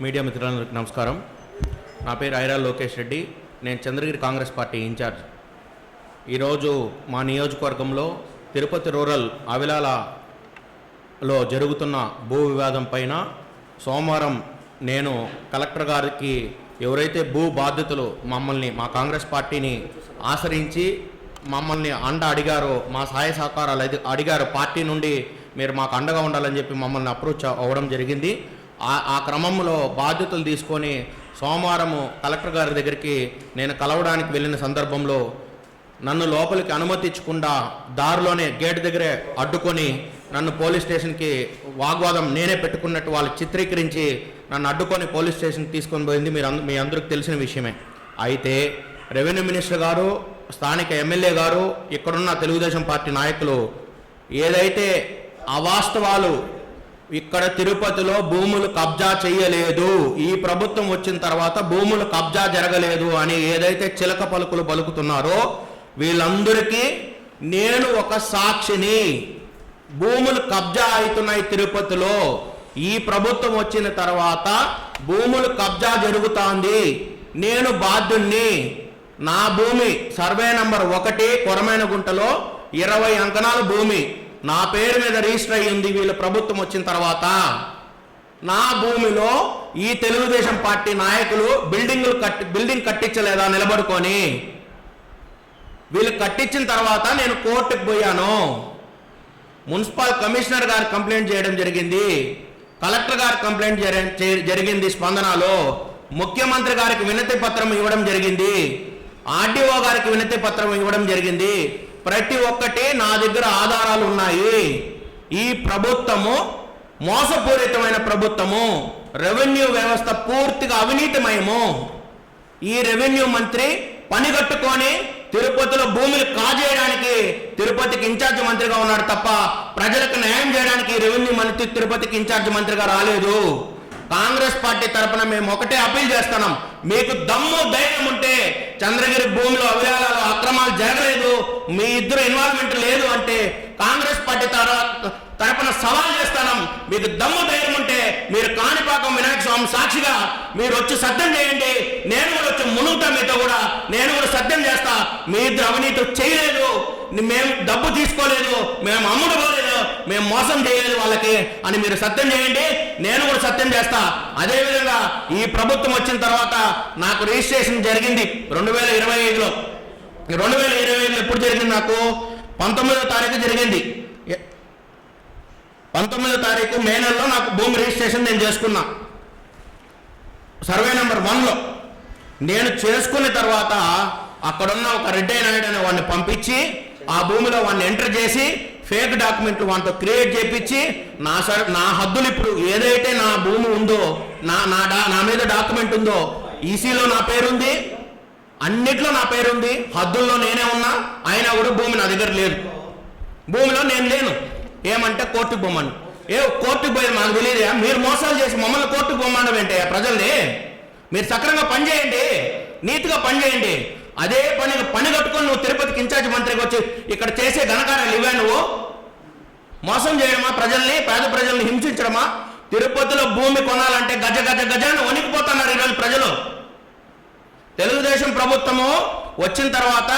Media మిత్రులందరికీ నమస్కారం. నా పేరు ఐరా లోకేష్ రెడ్డి. నేను చంద్రగిరి కాంగ్రెస్ పార్టీ ఇన్ఛార్జ్. ఈరోజు మా నియోజకవర్గంలో తిరుపతి రూరల్ అవిలాలలో జరుగుతున్న భూ వివాదం పైన సోమవారం నేను కలెక్టర్ గారికి ఎవరైతే భూ బాధితులు మమ్మల్ని మా కాంగ్రెస్ పార్టీని ఆశ్రయించి మమ్మల్ని అండ అడిగారో, మా సహాయ సహకారాలు అడిగారు, పార్టీ నుండి మీరు మాకు అండగా ఉండాలని చెప్పి మమ్మల్ని అప్రోచ్ అవ్వడం జరిగింది. ఆ క్రమంలో బాధ్యతలు తీసుకొని సోమవారము కలెక్టర్ గారి దగ్గరికి నేను కలవడానికి వెళ్ళిన సందర్భంలో నన్ను లోపలికి అనుమతించకుండా దారిలోనే గేట్ దగ్గరే అడ్డుకొని నన్ను పోలీస్ స్టేషన్కి వాగ్వాదం నేనే పెట్టుకున్నట్టు వాళ్ళు చిత్రీకరించి నన్ను అడ్డుకొని పోలీస్ స్టేషన్కి తీసుకొని పోయింది మీ అందరికి తెలిసిన విషయమే. అయితే రెవెన్యూ మినిస్టర్ గారు, స్థానిక ఎమ్మెల్యే గారు, ఇక్కడున్న తెలుగుదేశం పార్టీ నాయకులు ఏదైతే అవాస్తవాలు ఇక్కడ తిరుపతిలో భూములు కబ్జా చేయలేదు, ఈ ప్రభుత్వం వచ్చిన తర్వాత భూములు కబ్జా జరగలేదు అని ఏదైతే చిలక పలుకులు పలుకుతున్నారో వీళ్ళందరికీ నేను ఒక సాక్షిని. భూములు కబ్జా అవుతున్నాయి తిరుపతిలో, ఈ ప్రభుత్వం వచ్చిన తర్వాత భూములు కబ్జా జరుగుతోంది, నేను బాధ్యుణ్ణి. నా భూమి సర్వే నంబర్ 1 కొరమైన గుంటలో 20 అంకణాల భూమి నా పేరు మీద రిజిస్టర్ అయ్యింది వీళ్ళ ప్రభుత్వం వచ్చిన తర్వాత. నా భూమిలో ఈ తెలుగుదేశం పార్టీ నాయకులు బిల్డింగ్ కట్టించలేదా నిలబడుకొని? వీళ్ళు కట్టించిన తర్వాత నేను కోర్టుకు పోయాను. మున్సిపల్ కమిషనర్ గారు కంప్లైంట్ చేయడం జరిగింది, కలెక్టర్ గారు కంప్లైంట్ జరిగింది, స్పందనలో ముఖ్యమంత్రి గారికి వినతి పత్రం ఇవ్వడం జరిగింది, ఆర్డీఓ గారికి వినతి పత్రం ఇవ్వడం జరిగింది. ప్రతి ఒక్కటి నా దగ్గర ఆధారాలు ఉన్నాయి. ఈ ప్రభుత్వము మోసపూరితమైన ప్రభుత్వము, రెవెన్యూ వ్యవస్థ పూర్తిగా అవినీతిమయము. ఈ రెవెన్యూ మంత్రి పనిగట్టుకొని తిరుపతిలో భూములు కాజేయడానికి తిరుపతికి ఇన్ఛార్జ్ మంత్రిగా ఉన్నాడు తప్ప ప్రజలకు న్యాయం చేయడానికి రెవెన్యూ మంత్రి తిరుపతికి ఇన్ఛార్జ్ మంత్రిగా రాలేదు. కాంగ్రెస్ పార్టీ తరఫున మేము ఒకటే అప్పీల్ చేస్తున్నాం, మీకు దమ్ము ధైర్యం ఉంటే చంద్రగిరి భూమిలో అవిలాలలో అక్రమాలు జరగలేదు, మీ ఇద్దరు ఇన్వాల్వ్మెంట్ లేదు అంటే కాంగ్రెస్ పార్టీ తరఫున సవాల్ చేస్తున్నాం. మీకు దమ్ము ధైర్యం ఉంటే మీరు కాణిపాకం వినాయక స్వామి సాక్షిగా మీరు వచ్చి సత్యం చేయండి. నేను కూడా వచ్చి మునుగుతా, మీతో కూడా నేను కూడా సత్యం చేస్తా. మీ ఇద్దరు అవినీతి చేయలేదు, మేము డబ్బు తీసుకోలేదు, మేము అమ్ముడు పోలేదు, మేము మోసం చేయలేదు వాళ్ళకి అని మీరు సత్యం చేయండి. నేను కూడా సత్యం చేస్తా. అదేవిధంగా ఈ ప్రభుత్వం వచ్చిన తర్వాత నాకు రిజిస్ట్రేషన్ జరిగింది 2025లో. 2025లో ఎప్పుడు జరిగింది? నాకు 19వ తారీఖు జరిగింది. 19వ తారీఖు మే నెలలో నాకు భూమి రిజిస్ట్రేషన్ నేను చేసుకున్నా. సర్వే నెంబర్ 1లో నేను చేసుకున్న తర్వాత అక్కడున్న ఒక రెడ్డి నాయుడు అనే వాడిని పంపించి ఆ భూమిలో వాడిని ఎంటర్ చేసి ఫేక్ డాక్యుమెంట్లు వాటితో క్రియేట్ చేయించి నా హద్దులు ఇప్పుడు ఏదైతే నా భూమి ఉందో, నా మీద డాక్యుమెంట్ ఉందో, ఈసీలో నా పేరుంది, అన్నిట్లో నా పేరుంది, హద్దుల్లో నేనే ఉన్నా, అయినా కూడా భూమి నా దగ్గర లేదు. భూమిలో నేను లేను. ఏమంటే కోర్టుకు పోమని. కోర్టుకు పోయేది మాకు తెలియదు. మీరు మోసాలు చేసి మమ్మల్ని కోర్టుకు పోమనడం ఏంటి? ప్రజల్ని మీరు సక్రమంగా పనిచేయండి, నీతిగా పనిచేయండి. అదే పని కట్టుకొని నువ్వు తిరుపతికి ఇన్ఛార్జ్ మంత్రికి వచ్చి ఇక్కడ చేసే ఘనకార్యాలు ఇవే. నువ్వు మోసం చేయడమా? ప్రజల్ని, పేద ప్రజల్ని హింసించడమా? తిరుపతిలో భూమి కొనాలంటే గజ గజ గజాన్ని వణికిపోతున్నారు ఈరోజు ప్రజలు. తెలుగుదేశం ప్రభుత్వము వచ్చిన తర్వాత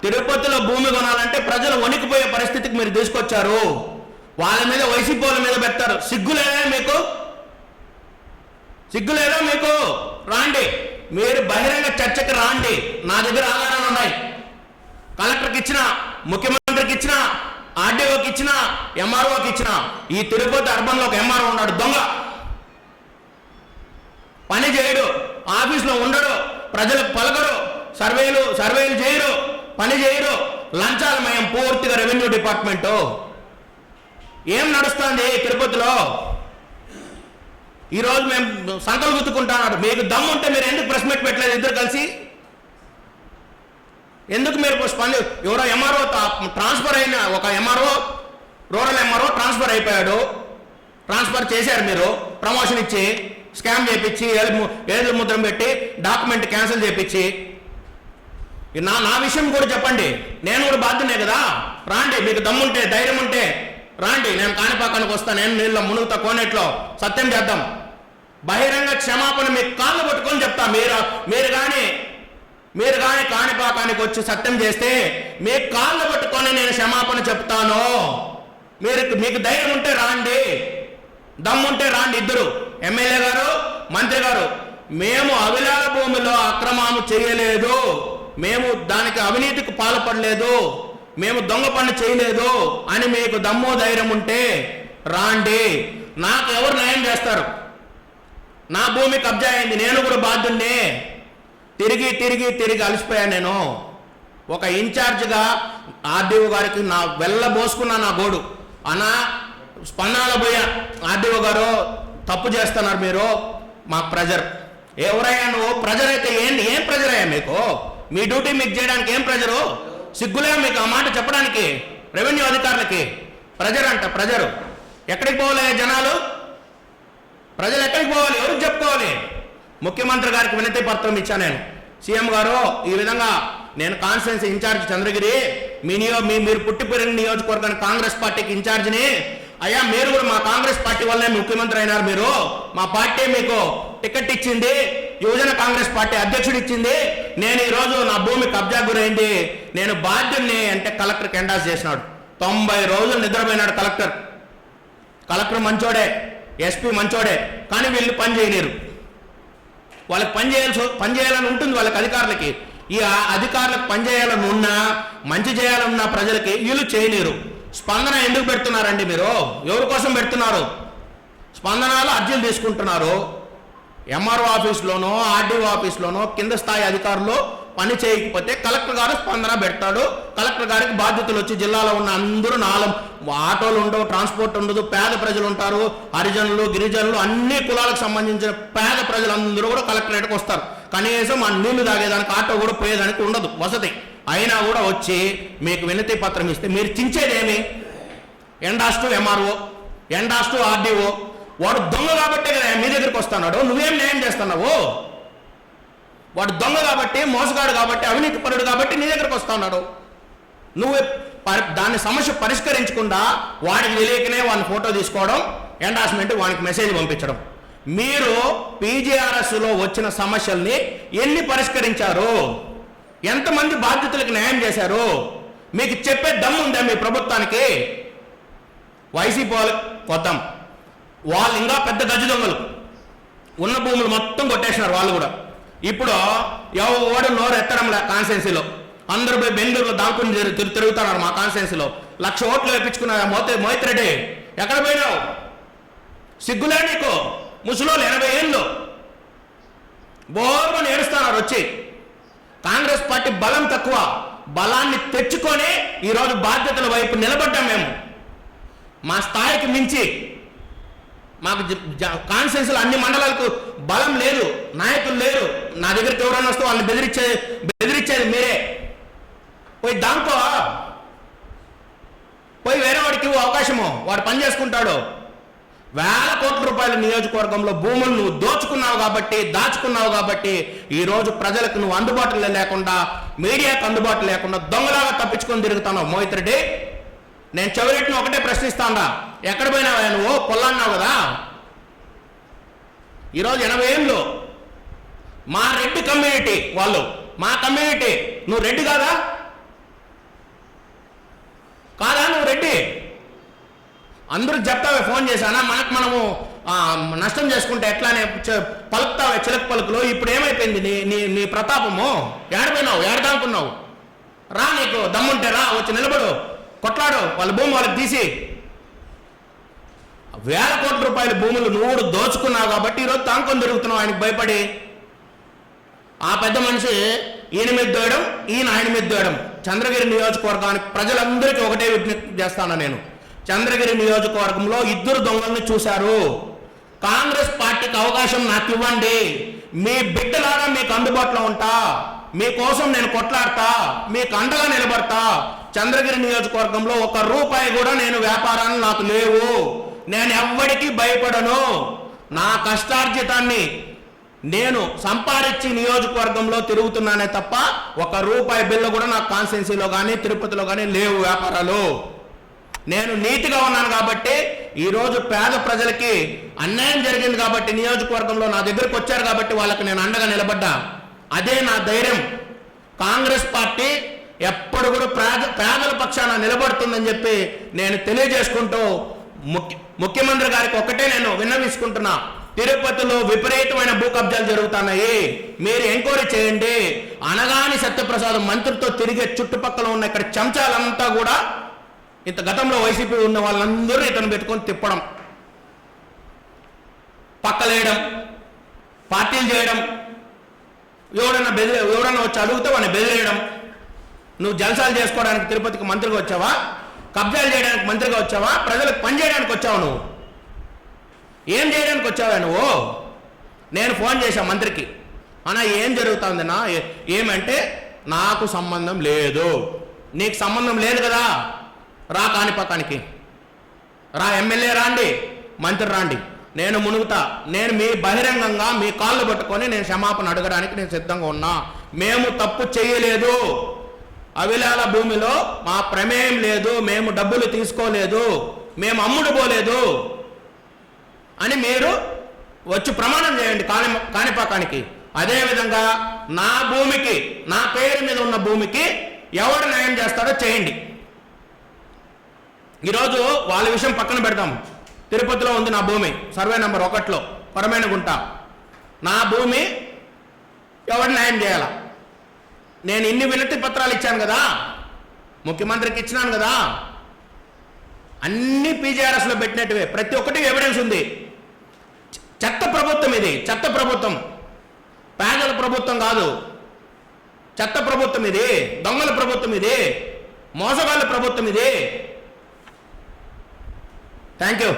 తిరుపతిలో భూమి కొనాలంటే ప్రజలు వణికిపోయే పరిస్థితికి మీరు తీసుకొచ్చారు. వాళ్ళ మీద వైసీపీ వాళ్ళ మీద పెడతారు. సిగ్గులేదా మీకు? సిగ్గులేదా మీకు? రాండి, మీరు బహిరంగ చర్చకి రాండి. నా దగ్గర ఆధారాలు ఉన్నాయి. కలెక్టర్కి ఇచ్చిన, ముఖ్యమంత్రికి ఇచ్చిన, ఆర్డీఓకి ఇచ్చిన, ఎంఆర్ఓకి ఇచ్చిన. ఈ తిరుపతి అర్బన్లో ఒక ఎంఆర్ఓ ఉన్నాడు, దొంగ. పని చేయడు, ఆఫీస్లో ఉండడు, ప్రజలకు పలకడు, సర్వేలు చేయరు, పని చేయరు, లంచాలమయం పూర్తిగా రెవెన్యూ డిపార్ట్మెంటు. ఏం నడుస్తుంది తిరుపతిలో? ఈరోజు మేము సంకలు గుర్తుకుంటున్నాడు. మీకు దమ్ము ఉంటే మీరు ఎందుకు ప్రెస్ మీట్ పెట్టలేదు? ఇద్దరు కలిసి ఎందుకు మీరు ఎవరో ఎంఆర్ఓ ట్రాన్స్ఫర్ అయిన ఒక ఎంఆర్ఓ, రూరల్ ఎంఆర్ఓ ట్రాన్స్ఫర్ అయిపోయాడు. ట్రాన్స్ఫర్ చేశారు మీరు, ప్రమోషన్ ఇచ్చి, స్కామ్ చేయించి, ఏళ్ళు ముద్రం పెట్టి, డాక్యుమెంట్ క్యాన్సిల్ చేయించి. నా విషయం కూడా చెప్పండి, నేను కూడా బాధ్యనే కదా. రాండి, మీకు దమ్ముంటే, ధైర్యం ఉంటే రాండి, నేను కాణిపాకానికి వస్తాను, నేను నీళ్ళ మునుగుతా కోనేట్లో, సత్యం చేద్దాం. బహిరంగ క్షమాపణ మీ కాళ్ళు పట్టుకొని చెప్తా. మీరు కానీ కాణిపాకానికి వచ్చి సత్యం చేస్తే మీ కాళ్ళు పట్టుకొని నేను క్షమాపణ చెప్తాను. మీకు ధైర్యం ఉంటే రాండి, దమ్ముంటే రాండి. ఇద్దరు ఎమ్మెల్యే గారు, మంత్రి గారు, మేము అవిలాల భూమిలో అక్రమాలు చేయలేదు, మేము దానికి అవినీతికి పాల్పడలేదు, మేము దొంగ పని చేయలేదు అని మీకు దమ్ము ధైర్యం ఉంటే రాండి. నాకు ఎవరు న్యాయం చేస్తారు? నా భూమి కబ్జా అయింది, నేను కూడా బాధ్యున్నే. తిరిగి అలసిపోయాను నేను. ఒక ఇన్ఛార్జ్గా ఆర్డీఓ గారికి నా వెళ్ళబోసుకున్నా నా గోడు. అన్నా స్పందనలో పోయా, ఆర్డీఓ గారు తప్పు చేస్తున్నారు మీరు, మాకు ప్రెజర్. ఎవరయ్యా నువ్వు? ప్రెజర్ అయితే ఏం ప్రెజర్ అయ్యా మీకు? మీ డ్యూటీ మీకు చేయడానికి ఏం ప్రెజరు? సిగ్గులే మీకు ఆ మాట చెప్పడానికి? రెవెన్యూ అధికారులకి ప్రెజర్ అంట. ప్రెజరు ఎక్కడికి పోవాలి జనాలు? ప్రజలు ఎక్కడికి పోవాలి? ఎవరికి చెప్పుకోవాలి? ముఖ్యమంత్రి గారికి వినతి పత్రం ఇచ్చా నేను. సీఎం గారు, ఈ విధంగా నేను కాన్స్టిట్యున్సీ ఇన్ఛార్జ్ చంద్రగిరి, మీరు పుట్టి పెరిగిన నియోజకవర్గానికి కాంగ్రెస్ పార్టీకి ఇన్ఛార్జిని అయ్యా, మీరు కూడా మా కాంగ్రెస్ పార్టీ వల్లే ముఖ్యమంత్రి అయినారు. మీరు మా పార్టీ మీకు టికెట్ ఇచ్చింది, యువజన కాంగ్రెస్ పార్టీ అధ్యక్షుడు ఇచ్చింది. నేను ఈరోజు నా భూమి కబ్జా గురైంది, నేను బాధ్యుల్ని అంటే కలెక్టర్కి ఎండాస్ చేసినాడు. 90 రోజులు నిద్రపోయినాడు కలెక్టర్ మంచోడే, ఎస్పీ మంచోడే, కానీ వీళ్ళు పని చేయలేరు. వాళ్ళకి పని చేయాలని ఉంటుంది వాళ్ళకి, అధికారులకి. ఈ అధికారులకు పని చేయాలని ఉన్నా, మంచి చేయాలన్నా ప్రజలకి వీళ్ళు చేయలేరు. స్పందన ఎందుకు పెడుతున్నారండి మీరు? ఎవరి కోసం పెడుతున్నారు? స్పందనలో అర్జీలు తీసుకుంటున్నారు. ఎంఆర్ఓ ఆఫీస్లోనో ఆర్డీఓ ఆఫీస్లోనో కింద స్థాయి అధికారులు పని చేయకపోతే కలెక్టర్ గారు స్పందన పెడతాడు. కలెక్టర్ గారికి బాధ్యతలు వచ్చి జిల్లాలో ఉన్న అందరూ ఆటోలు ఉండవు, ట్రాన్స్పోర్ట్ ఉండదు, పేద ప్రజలు ఉంటారు, హరిజనులు, గిరిజనులు, అన్ని కులాలకు సంబంధించిన పేద ప్రజలందరూ కూడా కలెక్టరేట్కి వస్తారు. కనీసం ఆ నీళ్లు తాగేదానికి ఆటో కూడా పోయేదానికి ఉండదు వసతి. అయినా కూడా వచ్చి మీకు వినతి పత్రం ఇస్తే మీరు చించేదేమి? ఎండాస్ టు ఎంఆర్ఓ, ఎండాస్ టు ఆర్డీఓ. వాడు దొంగ కాబట్టే కదా మీ దగ్గరికి వస్తున్నాడు. నువ్వేం న్యాయం చేస్తున్నావు? వాడు దొంగ కాబట్టి, మోసగాడు కాబట్టి, అవినీతి పరుడు కాబట్టి నీ దగ్గరకు వస్తున్నాడు. నువ్వు దాన్ని సమస్య పరిష్కరించకుండా వాడికి తెలియకనే వాడిని ఫోటో తీసుకోవడం, ఎండార్స్మెంట్ వానికి మెసేజ్ పంపించడం. మీరు పీజీఆర్ఎస్లో వచ్చిన సమస్యల్ని ఎన్ని పరిష్కరించారు? ఎంతమంది బాధ్యతలకు న్యాయం చేశారు? మీకు చెప్పే దమ్ము ఉందా మీ ప్రభుత్వానికి? వైసీపీ వాళ్ళకి కొత్తాం, వాళ్ళు ఇంకా పెద్ద గజ దొంగలు, ఉన్న భూములు మొత్తం కొట్టేసినారు వాళ్ళు కూడా. ఇప్పుడు ఎవడు నోరు ఎత్తడంలే కాన్స్టిట్యున్సీలో. అందరూ పోయి బెంగళూరులో దాక్కుని తిరుగుతున్నారు. మా కాన్స్టిట్యున్సీలో 1,00,000 ఓట్లు వేయించుకున్నారు. మోహిత్ రెడ్డి ఎక్కడ పోయినావు? సిగ్గులే నీకు? ముసలోళ్ళు 80 ఏళ్ళు బోర్మని ఏడుస్తున్నారు వచ్చి. కాంగ్రెస్ పార్టీ బలం తక్కువ, బలాన్ని తెచ్చుకొని ఈరోజు బాధ్యతల వైపు నిలబడ్డాం మేము. మా స్థాయికి మించి మాకు కాన్స్టిట్యున్సీలో అన్ని మండలాలకు బలం లేదు, నాయకులు లేరు. నా దగ్గరికి ఎవరైనా వస్తే వాళ్ళని బెదిరించేది మీరే. పోయి దాంట్లో పోయి వేరే వాడికి అవకాశము, వాడు పని చేసుకుంటాడు. వేల కోట్ల రూపాయల నియోజకవర్గంలో భూములు నువ్వు దోచుకున్నావు కాబట్టి, దాచుకున్నావు కాబట్టి ఈరోజు ప్రజలకు నువ్వు అందుబాటులో లేకుండా, మీడియాకు అందుబాటులో లేకుండా దొంగలాగా తప్పించుకొని తిరుగుతున్నావు. మోహిత్ రెడ్డి, నేను చెవిరెట్టిని ఒకటే ప్రశ్నిస్తాను, ఎక్కడ పోయినావా నువ్వు? పొల్లన్నావు కదా. ఈరోజు 80 ఏళ్ళు మా రెడ్డి కమ్యూనిటీ వాళ్ళు, మా కమ్యూనిటీ. నువ్వు రెడ్డి కాదా? నువ్వు రెడ్డి? అందరూ చెప్తావే, ఫోన్ చేశానా? మనము నష్టం చేసుకుంటే ఎట్లానే పలుకుతావే చిలక పలుకులు. ఇప్పుడు ఏమైపోయింది నీ ప్రతాపము? ఏడపోయినావు? ఏడదానుకున్నావు? రా, నీకు దమ్ముంటే రా, వచ్చి నిలబడు, కొట్లాడు. వాళ్ళ భూమి వాళ్ళకి తీసి. వేల కోట్ల రూపాయల భూములు నువ్వు కూడా దోచుకున్నావు కాబట్టి ఈరోజు తాంకొని తిరుగుతున్నావు ఆయనకు భయపడి. ఆ పెద్ద మనిషి ఈయన మీద దోయడం, ఈయన ఆయన మీద దోయడం. చంద్రగిరి నియోజకవర్గానికి ప్రజలందరికీ ఒకటే విజ్ఞప్తి చేస్తాను నేను. చంద్రగిరి నియోజకవర్గంలో 2 దొంగల్ని చూశారు. కాంగ్రెస్ పార్టీకి అవకాశం నాకు ఇవ్వండి, మీ బిడ్డలాగా మీకు అందుబాటులో ఉంటా, మీకోసం నేను కొట్లాడతా, మీకు అండగా నిలబడతా. చంద్రగిరి నియోజకవర్గంలో 1 రూపాయి కూడా నేను వ్యాపారాన్ని నాకు లేవు, నేను ఎవ్వడికి భయపడను. నా కష్టార్జితాన్ని నేను సంపాదించి నియోజకవర్గంలో తిరుగుతున్నానే తప్ప 1 రూపాయి బిల్లు కూడా నాకు కాన్స్టిట్యున్సీలో కానీ తిరుపతిలో కానీ లేవు వ్యాపారాలు. నేను నీతిగా ఉన్నాను కాబట్టి ఈరోజు పేద ప్రజలకి అన్యాయం జరిగింది కాబట్టి నియోజకవర్గంలో నా దగ్గరకు వచ్చారు కాబట్టి వాళ్ళకి నేను అండగా నిలబడ్డా. అదే నా ధైర్యం. కాంగ్రెస్ పార్టీ ఎప్పుడు కూడా పేదల పక్షాన నిలబడుతుందని చెప్పి నేను తెలియజేసుకుంటూ ముఖ్యమంత్రి గారికి ఒక్కటే నేను విన్నవించుకుంటున్నా. తిరుపతిలో విపరీతమైన భూ కబ్జాలు జరుగుతున్నాయి, మీరు ఎంక్వైరీ చేయండి. అనగాని సత్యప్రసాద్ మంత్రితో తిరిగే చుట్టుపక్కల ఉన్న ఇక్కడ చెంచాలంతా కూడా ఇంత గతంలో వైసీపీ ఉన్న వాళ్ళందరూ ఇతను పెట్టుకొని తిప్పడం, పక్కలేయడం, పార్టీలు చేయడం, ఎవడన్నా వచ్చి అడిగితే వాడిని బెదిరేయడం. నువ్వు జల్సాలు చేసుకోవడానికి తిరుపతికి మంత్రిగా వచ్చావా? కబ్జాలు చేయడానికి మంత్రిగా వచ్చావా? ప్రజలకు పని చేయడానికి వచ్చావు? నువ్వు ఏం చేయడానికి వచ్చావా నువ్వు? నేను ఫోన్ చేశాను మంత్రికి, అన్నా ఏం జరుగుతుందన్నా? ఏమంటే నాకు సంబంధం లేదు. నీకు సంబంధం లేదు కదా, రా కాణిపాకానికి రా, ఎమ్మెల్యే రాండి, మంత్రి రాండి, నేను మునుగుతా. నేను మీ బహిరంగంగా మీ కాళ్ళు పట్టుకొని నేను క్షమాపణ అడగడానికి నేను సిద్ధంగా ఉన్నా. మేము తప్పు చేయలేదు, అవిలాల భూమిలో మా ప్రమేయం లేదు, మేము డబ్బులు తీసుకోలేదు, మేము అమ్ముడు పోలేదు అని మీరు వచ్చి ప్రమాణం చేయండి కాణిపాకానికి. అదేవిధంగా నా భూమికి, నా పేరు మీద ఉన్న భూమికి ఎవరు న్యాయం చేస్తాడో చేయండి. ఈరోజు వాళ్ళ విషయం పక్కన పెడతాం. తిరుపతిలో ఉంది నా భూమి, సర్వే నెంబర్ 1లో కొరమేనగుంట. నా భూమి ఎవరు న్యాయం చేయాల? నేను ఇన్ని వినతి పత్రాలు ఇచ్చాను కదా, ముఖ్యమంత్రికి ఇచ్చినాను కదా, అన్ని పీజీఆర్ఎస్లో పెట్టినట్టువే, ప్రతి ఒక్కటి ఎవిడెన్స్ ఉంది. చెత్త ప్రభుత్వం ఇది, చెత్త ప్రభుత్వం, పేదల ప్రభుత్వం కాదు, చెత్త ప్రభుత్వం ఇది, దొంగల ప్రభుత్వం ఇది, మోసగాళ్ళ ప్రభుత్వం ఇది. Thank you.